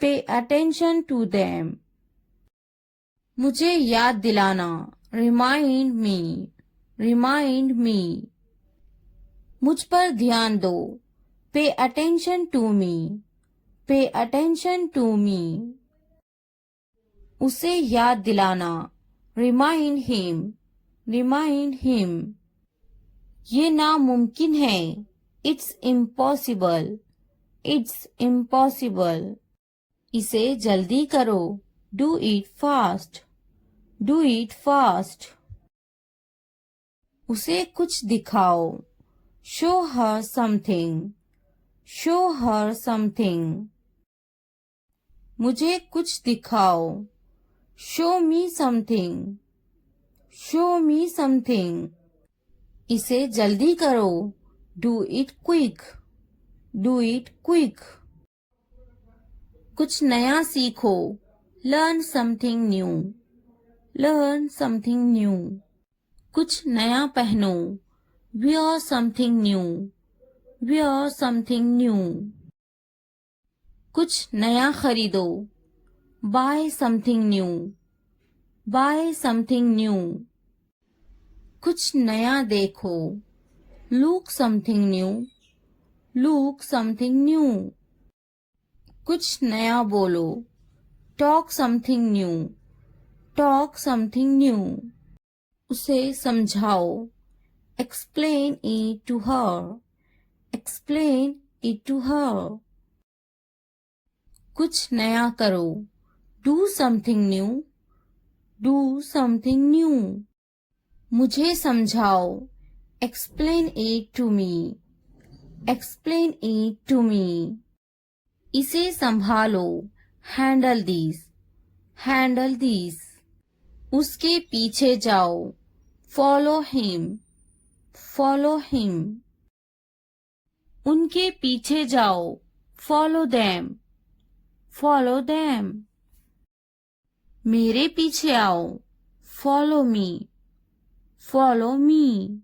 pay attention to them. मुझे याद दिलाना, रिमाइंड मी, रिमाइंड मी। मुझ पर ध्यान दो, पे अटेंशन टू मी, पे अटेंशन टू मी। उसे याद दिलाना, रिमाइंड हिम, रिमाइंड हिम। ये नामुमकिन है, इट्स इम्पॉसिबल, इट्स इम्पॉसिबल। इसे जल्दी करो, do it fast, do it fast. उसे कुछ दिखाओ, show her something, show her something. मुझे कुछ दिखाओ, show me something, show me something. इसे जल्दी करो, do it quick, do it quick. कुछ नया सीखो, learn something new, learn something new. कुछ नया पहनो, wear something new, wear something new. कुछ नया खरीदो, buy something new, buy something new. कुछ नया देखो, look something new, look something new. कुछ नया बोलो, talk something new, talk something new. उसे समझाओ, explain it to her, explain it to her. कुछ नया करो, do something new, do something new. मुझे समझाओ, explain it to me, explain it to me. इसे संभालो, हैंडल दिस, हैंडल दिस। उसके पीछे जाओ, फॉलो हिम, फॉलो हिम। उनके पीछे जाओ, फॉलो देम, फॉलो देम। मेरे पीछे आओ, फॉलो मी, फॉलो मी।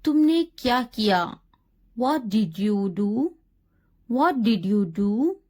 तुमने क्या किया, what did you do, what did you do.